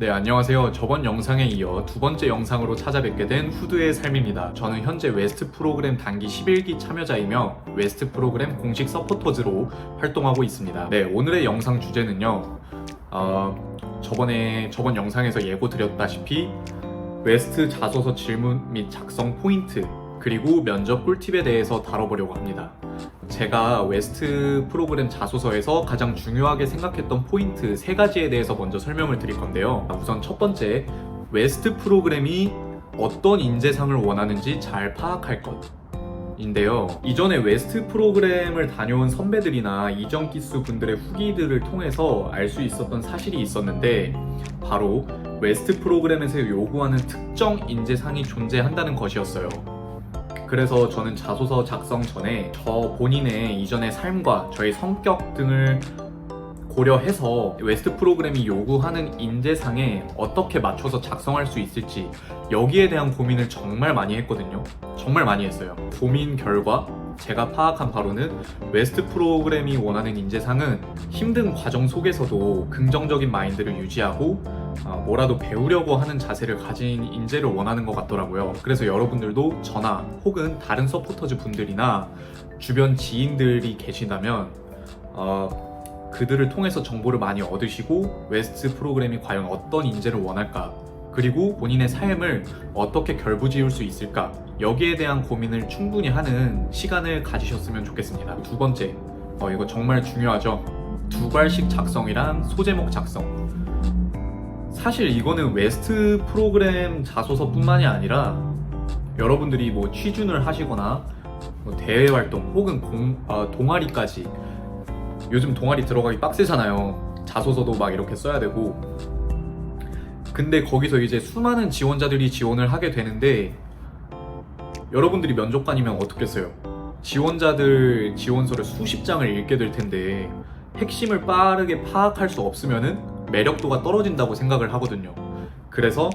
네, 안녕하세요. 저번 영상에 이어 두 번째 영상으로 찾아뵙게 된 후드의 삶입니다. 저는 현재 웨스트 프로그램 단기 11기 참여자이며 웨스트 프로그램 공식 서포터즈로 활동하고 있습니다. 네, 오늘의 영상 주제는요. 저번 영상에서 예고 드렸다시피 웨스트 자소서 질문 및 작성 포인트 그리고 면접 꿀팁에 대해서 다뤄보려고 합니다. 제가 웨스트 프로그램 자소서에서 가장 중요하게 생각했던 포인트 3가지에 대해서 먼저 설명을 드릴 건데요. 우선 첫 번째, 웨스트 프로그램이 어떤 인재상을 원하는지 잘 파악할 것 인데요. 이전에 웨스트 프로그램을 다녀온 선배들이나 이전 기수 분들의 후기들을 통해서 알 수 있었던 사실이 있었는데 바로 웨스트 프로그램에서 요구하는 특정 인재상이 존재한다는 것이었어요. 그래서 저는 자소서 작성 전에 저 본인의 이전의 삶과 저의 성격 등을 고려해서 웨스트 프로그램이 요구하는 인재상에 어떻게 맞춰서 작성할 수 있을지 여기에 대한 고민을 정말 많이 했거든요. 정말 많이 했어요. 고민 결과 제가 파악한 바로는 웨스트 프로그램이 원하는 인재상은 힘든 과정 속에서도 긍정적인 마인드를 유지하고 뭐라도 배우려고 하는 자세를 가진 인재를 원하는 것 같더라고요. 그래서 여러분들도 저나 혹은 다른 서포터즈 분들이나 주변 지인들이 계신다면 그들을 통해서 정보를 많이 얻으시고 웨스트 프로그램이 과연 어떤 인재를 원할까, 그리고 본인의 삶을 어떻게 결부지을 수 있을까, 여기에 대한 고민을 충분히 하는 시간을 가지셨으면 좋겠습니다. 두 번째, 이거 정말 중요하죠. 두괄식 작성이랑 소제목 작성. 사실 이거는 웨스트 프로그램 자소서뿐만이 아니라 여러분들이 뭐 취준을 하시거나 뭐 대외 활동 혹은 동아리까지, 요즘 동아리 들어가기 빡세잖아요. 자소서도 막 이렇게 써야 되고. 근데 거기서 이제 수많은 지원자들이 지원을 하게 되는데 여러분들이 면접관이면 어떻겠어요? 지원자들 지원서를 수십 장을 읽게 될 텐데 핵심을 빠르게 파악할 수 없으면은 매력도가 떨어진다고 생각을 하거든요. 그래서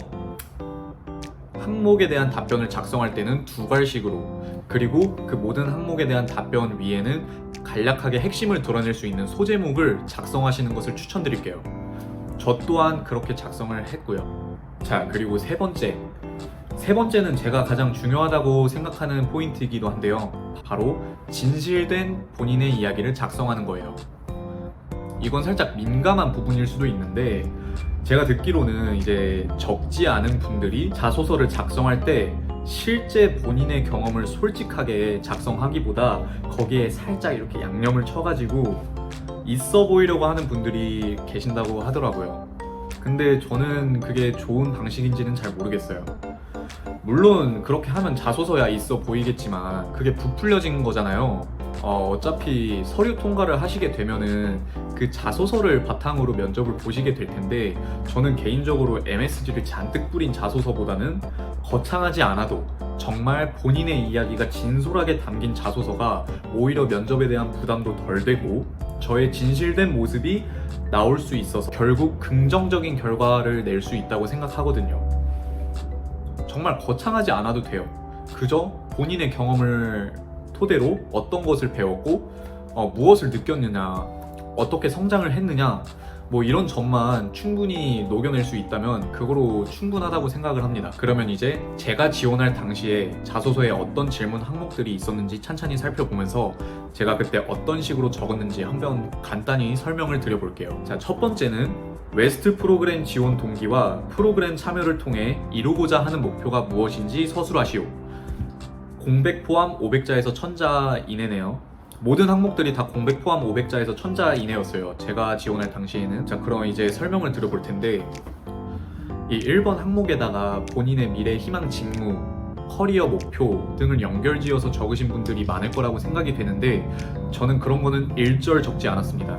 항목에 대한 답변을 작성할 때는 두괄식으로, 그리고 그 모든 항목에 대한 답변 위에는 간략하게 핵심을 드러낼 수 있는 소제목을 작성하시는 것을 추천드릴게요. 저 또한 그렇게 작성을 했고요. 자, 그리고 세 번째는 제가 가장 중요하다고 생각하는 포인트이기도 한데요. 바로 진실된 본인의 이야기를 작성하는 거예요. 이건 살짝 민감한 부분일 수도 있는데 제가 듣기로는 이제 적지 않은 분들이 자소서를 작성할 때 실제 본인의 경험을 솔직하게 작성하기보다 거기에 살짝 이렇게 양념을 쳐가지고 있어 보이려고 하는 분들이 계신다고 하더라고요. 근데 저는 그게 좋은 방식인지는 잘 모르겠어요. 물론 그렇게 하면 자소서야 있어 보이겠지만 그게 부풀려진 거잖아요. 어차피 서류 통과를 하시게 되면은 그 자소서를 바탕으로 면접을 보시게 될 텐데, 저는 개인적으로 MSG를 잔뜩 뿌린 자소서보다는 거창하지 않아도 정말 본인의 이야기가 진솔하게 담긴 자소서가 오히려 면접에 대한 부담도 덜 되고 저의 진실된 모습이 나올 수 있어서 결국 긍정적인 결과를 낼 수 있다고 생각하거든요. 정말 거창하지 않아도 돼요. 그저 본인의 경험을 토대로 어떤 것을 배웠고 무엇을 느꼈느냐, 어떻게 성장을 했느냐, 뭐 이런 점만 충분히 녹여낼 수 있다면 그거로 충분하다고 생각을 합니다. 그러면 이제 제가 지원할 당시에 자소서에 어떤 질문 항목들이 있었는지 찬찬히 살펴보면서 제가 그때 어떤 식으로 적었는지 한번 간단히 설명을 드려볼게요. 자, 첫 번째는 웨스트 프로그램 지원 동기와 프로그램 참여를 통해 이루고자 하는 목표가 무엇인지 서술하시오. 공백 포함 500자에서 1000자 이내네요. 모든 항목들이 다 공백 포함 500자에서 1000자 이내였어요. 제가 지원할 당시에는. 자, 그럼 이제 설명을 드려볼 텐데, 이 1번 항목에다가 본인의 미래 희망 직무, 커리어 목표 등을 연결지어서 적으신 분들이 많을 거라고 생각이 되는데 저는 그런 거는 일절 적지 않았습니다.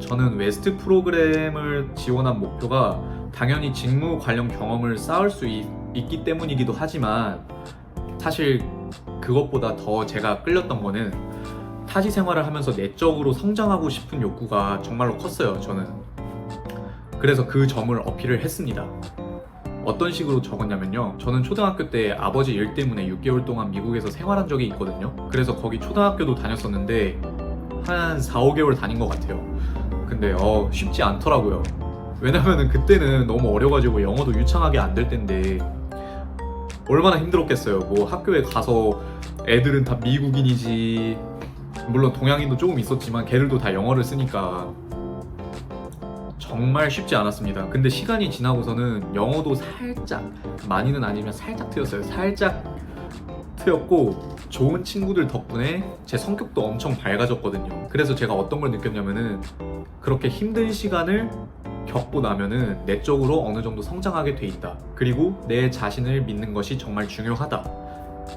저는 웨스트 프로그램을 지원한 목표가 당연히 직무 관련 경험을 쌓을 수 있기 때문이기도 하지만 사실 그것보다 더 제가 끌렸던 거는 타지 생활을 하면서 내적으로 성장하고 싶은 욕구가 정말로 컸어요, 저는. 그래서 그 점을 어필을 했습니다. 어떤 식으로 적었냐면요, 저는 초등학교 때 아버지 일 때문에 6개월 동안 미국에서 생활한 적이 있거든요. 그래서 거기 초등학교도 다녔었는데 한 4, 5개월 다닌 것 같아요. 근데 쉽지 않더라고요. 왜냐면은 그때는 너무 어려가지고 영어도 유창하게 안 될 텐데 얼마나 힘들었겠어요. 뭐 학교에 가서 애들은 다 미국인이지, 물론 동양인도 조금 있었지만 걔들도 다 영어를 쓰니까 정말 쉽지 않았습니다. 근데 시간이 지나고서는 영어도 살짝, 많이는 아니면 살짝 트였어요. 살짝 트였고 좋은 친구들 덕분에 제 성격도 엄청 밝아졌거든요. 그래서 제가 어떤 걸 느꼈냐면은 그렇게 힘든 시간을 겪고 나면은 내적으로 어느 정도 성장하게 돼 있다. 그리고 내 자신을 믿는 것이 정말 중요하다.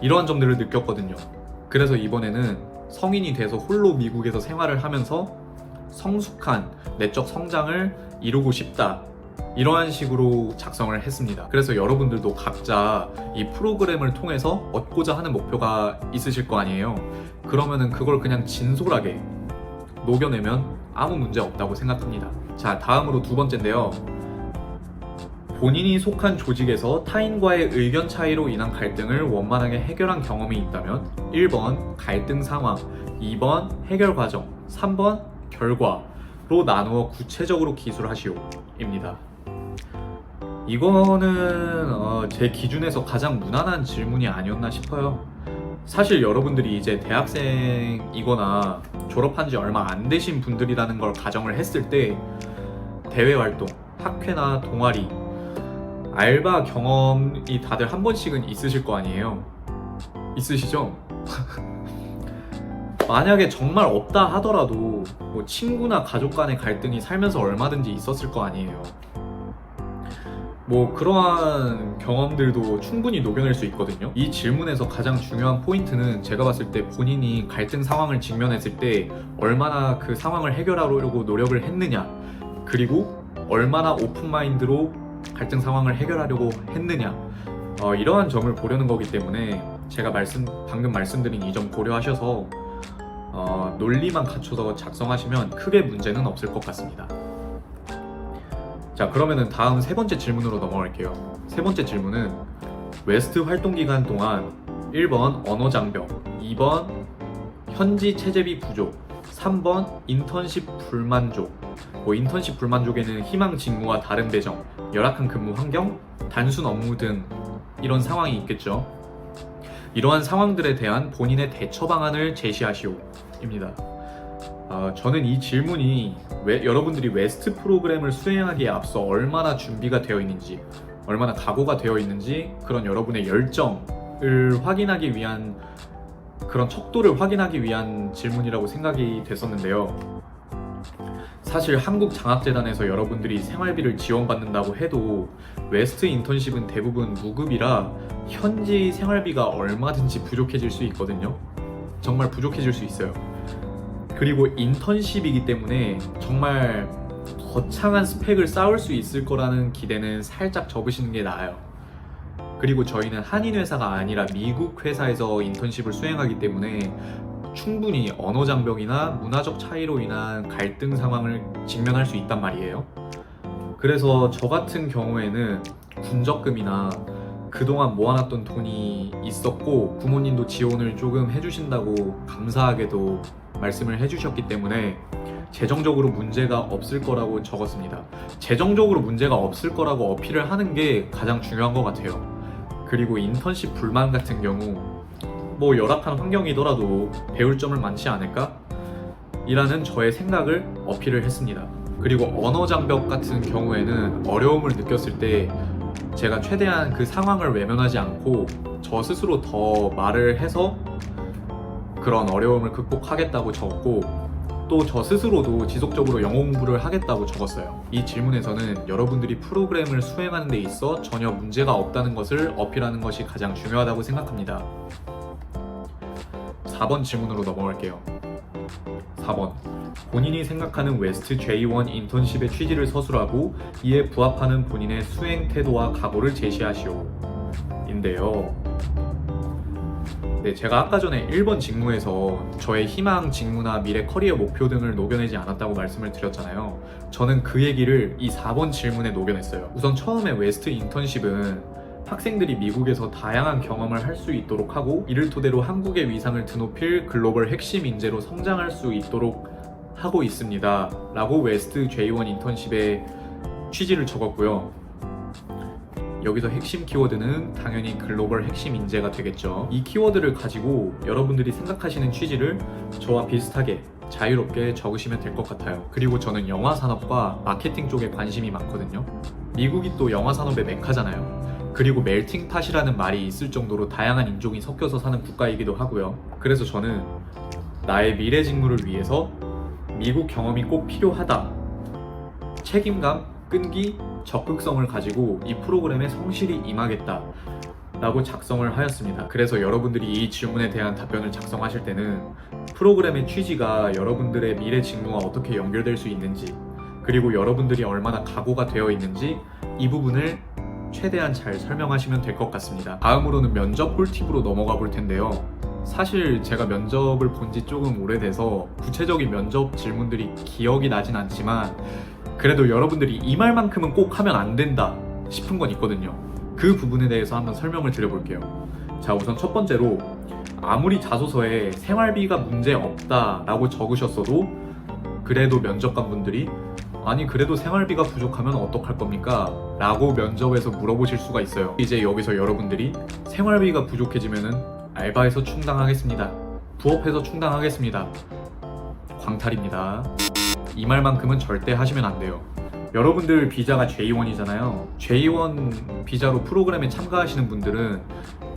이러한 점들을 느꼈거든요. 그래서 이번에는 성인이 돼서 홀로 미국에서 생활을 하면서 성숙한 내적 성장을 이루고 싶다. 이러한 식으로 작성을 했습니다. 그래서 여러분들도 각자 이 프로그램을 통해서 얻고자 하는 목표가 있으실 거 아니에요. 그러면은 그걸 그냥 진솔하게 녹여내면 아무 문제 없다고 생각합니다. 자, 다음으로 두 번째인데요. 본인이 속한 조직에서 타인과의 의견 차이로 인한 갈등을 원만하게 해결한 경험이 있다면 1번 갈등 상황, 2번 해결 과정, 3번 결과로 나누어 구체적으로 기술하시오 입니다. 이거는 제 기준에서 가장 무난한 질문이 아니었나 싶어요. 사실 여러분들이 이제 대학생이거나 졸업한 지 얼마 안 되신 분들이라는 걸 가정을 했을 때 대외 활동, 학회나 동아리, 알바 경험이 다들 한 번씩은 있으실 거 아니에요. 있으시죠? 만약에 정말 없다 하더라도 뭐 친구나 가족 간의 갈등이 살면서 얼마든지 있었을 거 아니에요. 뭐 그러한 경험들도 충분히 녹여낼 수 있거든요. 이 질문에서 가장 중요한 포인트는 제가 봤을 때 본인이 갈등 상황을 직면했을 때 얼마나 그 상황을 해결하려고 노력을 했느냐, 그리고 얼마나 오픈마인드로 갈등 상황을 해결하려고 했느냐, 이러한 점을 보려는 거기 때문에 제가 방금 말씀드린 이 점 고려하셔서 논리만 갖춰서 작성하시면 크게 문제는 없을 것 같습니다. 자, 그러면은 다음 세 번째 질문으로 넘어갈게요. 세 번째 질문은 웨스트 활동 기간 동안 1번 언어 장벽, 2번 현지 체제비 부족, 3번 인턴십 불만족. 뭐 인턴십 불만족에는 희망 직무와 다른 배정, 열악한 근무 환경, 단순 업무 등 이런 상황이 있겠죠. 이러한 상황들에 대한 본인의 대처 방안을 제시하시오 입니다. 저는 이 질문이 여러분들이 웨스트 프로그램을 수행하기에 앞서 얼마나 준비가 되어 있는지, 얼마나 각오가 되어 있는지, 그런 여러분의 열정을 확인하기 위한, 그런 척도를 확인하기 위한 질문이라고 생각이 됐었는데요. 사실 한국장학재단에서 여러분들이 생활비를 지원받는다고 해도 웨스트 인턴십은 대부분 무급이라 현지 생활비가 얼마든지 부족해질 수 있거든요. 정말 부족해질 수 있어요. 그리고 인턴십이기 때문에 정말 거창한 스펙을 쌓을 수 있을 거라는 기대는 살짝 접으시는 게 나아요. 그리고 저희는 한인 회사가 아니라 미국 회사에서 인턴십을 수행하기 때문에 충분히 언어 장벽이나 문화적 차이로 인한 갈등 상황을 직면할 수 있단 말이에요. 그래서 저 같은 경우에는 군적금이나 그동안 모아놨던 돈이 있었고 부모님도 지원을 조금 해주신다고 감사하게도 말씀을 해주셨기 때문에 재정적으로 문제가 없을 거라고 적었습니다. 재정적으로 문제가 없을 거라고 어필을 하는 게 가장 중요한 것 같아요. 그리고 인턴십 불만 같은 경우 뭐 열악한 환경이더라도 배울 점을 많지 않을까? 이라는 저의 생각을 어필을 했습니다. 그리고 언어 장벽 같은 경우에는 어려움을 느꼈을 때 제가 최대한 그 상황을 외면하지 않고 저 스스로 더 말을 해서 그런 어려움을 극복하겠다고 적었고, 또 저 스스로도 지속적으로 영어 공부를 하겠다고 적었어요. 이 질문에서는 여러분들이 프로그램을 수행하는 데 있어 전혀 문제가 없다는 것을 어필하는 것이 가장 중요하다고 생각합니다. 4번 질문으로 넘어갈게요. 4번. 본인이 생각하는 웨스트 J1 인턴십의 취지를 서술하고 이에 부합하는 본인의 수행 태도와 각오를 제시하시오. 인데요. 네, 제가 아까 전에 1번 직무에서 저의 희망 직무나 미래 커리어 목표 등을 녹여내지 않았다고 말씀을 드렸잖아요. 저는 그 얘기를 이 4번 질문에 녹여냈어요. 우선 처음에 웨스트 인턴십은 학생들이 미국에서 다양한 경험을 할 수 있도록 하고 이를 토대로 한국의 위상을 드높일 글로벌 핵심 인재로 성장할 수 있도록 하고 있습니다 라고 웨스트 J1 인턴십에 취지를 적었고요. 여기서 핵심 키워드는 당연히 글로벌 핵심 인재가 되겠죠. 이 키워드를 가지고 여러분들이 생각하시는 취지를 저와 비슷하게 자유롭게 적으시면 될 것 같아요. 그리고 저는 영화 산업과 마케팅 쪽에 관심이 많거든요. 미국이 또 영화 산업의 메카잖아요. 그리고 멜팅 팟이라는 말이 있을 정도로 다양한 인종이 섞여서 사는 국가이기도 하고요. 그래서 저는 나의 미래 직무를 위해서 미국 경험이 꼭 필요하다. 책임감, 끈기, 적극성을 가지고 이 프로그램에 성실히 임하겠다 라고 작성을 하였습니다. 그래서 여러분들이 이 질문에 대한 답변을 작성하실 때는 프로그램의 취지가 여러분들의 미래 직무와 어떻게 연결될 수 있는지, 그리고 여러분들이 얼마나 각오가 되어 있는지 이 부분을 최대한 잘 설명하시면 될 것 같습니다. 다음으로는 면접 꿀팁으로 넘어가 볼 텐데요. 사실 제가 면접을 본 지 조금 오래돼서 구체적인 면접 질문들이 기억이 나진 않지만 그래도 여러분들이 이 말만큼은 꼭 하면 안 된다 싶은 건 있거든요. 그 부분에 대해서 한번 설명을 드려볼게요. 자, 우선 첫 번째로 아무리 자소서에 생활비가 문제 없다 라고 적으셨어도 그래도 면접관 분들이 아니 그래도 생활비가 부족하면 어떡할 겁니까? 라고 면접에서 물어보실 수가 있어요. 이제 여기서 여러분들이 생활비가 부족해지면은 알바해서 충당하겠습니다. 부업해서 충당하겠습니다. 광탈입니다. 이 말만큼은 절대 하시면 안 돼요. 여러분들 비자가 J1이잖아요. J1 비자로 프로그램에 참가하시는 분들은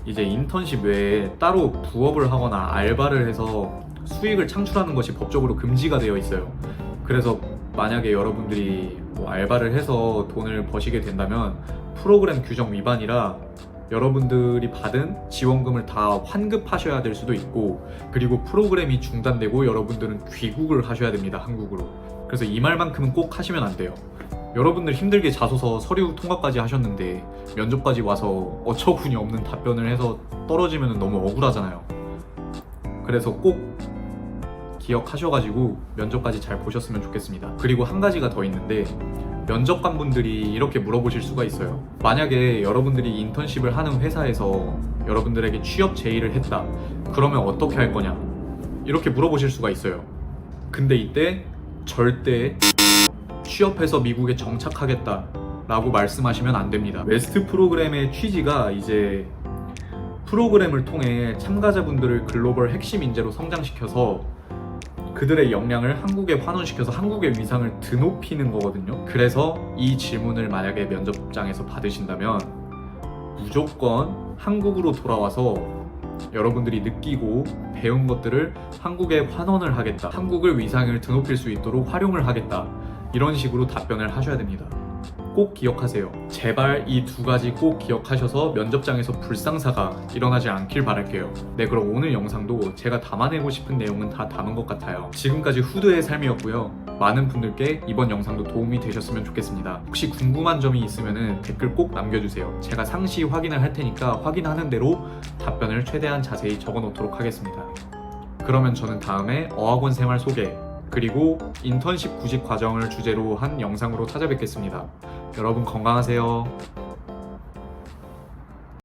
이제 인턴십 외에 따로 부업을 하거나 알바를 해서 수익을 창출하는 것이 법적으로 금지가 되어 있어요. 그래서 만약에 여러분들이 뭐 알바를 해서 돈을 버시게 된다면 프로그램 규정 위반이라 여러분들이 받은 지원금을 다 환급하셔야 될 수도 있고, 그리고 프로그램이 중단되고 여러분들은 귀국을 하셔야 됩니다, 한국으로. 그래서 이 말만큼은 꼭 하시면 안 돼요. 여러분들 힘들게 자소서 서류 통과까지 하셨는데 면접까지 와서 어처구니 없는 답변을 해서 떨어지면 너무 억울하잖아요. 그래서 꼭 기억하셔가지고 면접까지 잘 보셨으면 좋겠습니다. 그리고 한 가지가 더 있는데, 면접관 분들이 이렇게 물어보실 수가 있어요. 만약에 여러분들이 인턴십을 하는 회사에서 여러분들에게 취업 제의를 했다. 그러면 어떻게 할 거냐? 이렇게 물어보실 수가 있어요. 근데 이때 절대 취업해서 미국에 정착하겠다 라고 말씀하시면 안 됩니다. 웨스트 프로그램의 취지가 이제 프로그램을 통해 참가자분들을 글로벌 핵심 인재로 성장시켜서 그들의 역량을 한국에 환원시켜서 한국의 위상을 드높이는 거거든요. 그래서 이 질문을 만약에 면접장에서 받으신다면 무조건 한국으로 돌아와서 여러분들이 느끼고 배운 것들을 한국에 환원을 하겠다, 한국의 위상을 드높일 수 있도록 활용을 하겠다, 이런 식으로 답변을 하셔야 됩니다. 꼭 기억하세요. 제발 이 두 가지 꼭 기억하셔서 면접장에서 불상사가 일어나지 않길 바랄게요. 네, 그럼 오늘 영상도 제가 담아내고 싶은 내용은 다 담은 것 같아요. 지금까지 후드의 삶이었고요. 많은 분들께 이번 영상도 도움이 되셨으면 좋겠습니다. 혹시 궁금한 점이 있으면 댓글 꼭 남겨주세요. 제가 상시 확인을 할 테니까 확인하는 대로 답변을 최대한 자세히 적어 놓도록 하겠습니다. 그러면 저는 다음에 어학원 생활 소개, 그리고 인턴십 구직 과정을 주제로 한 영상으로 찾아뵙겠습니다. 여러분 건강하세요.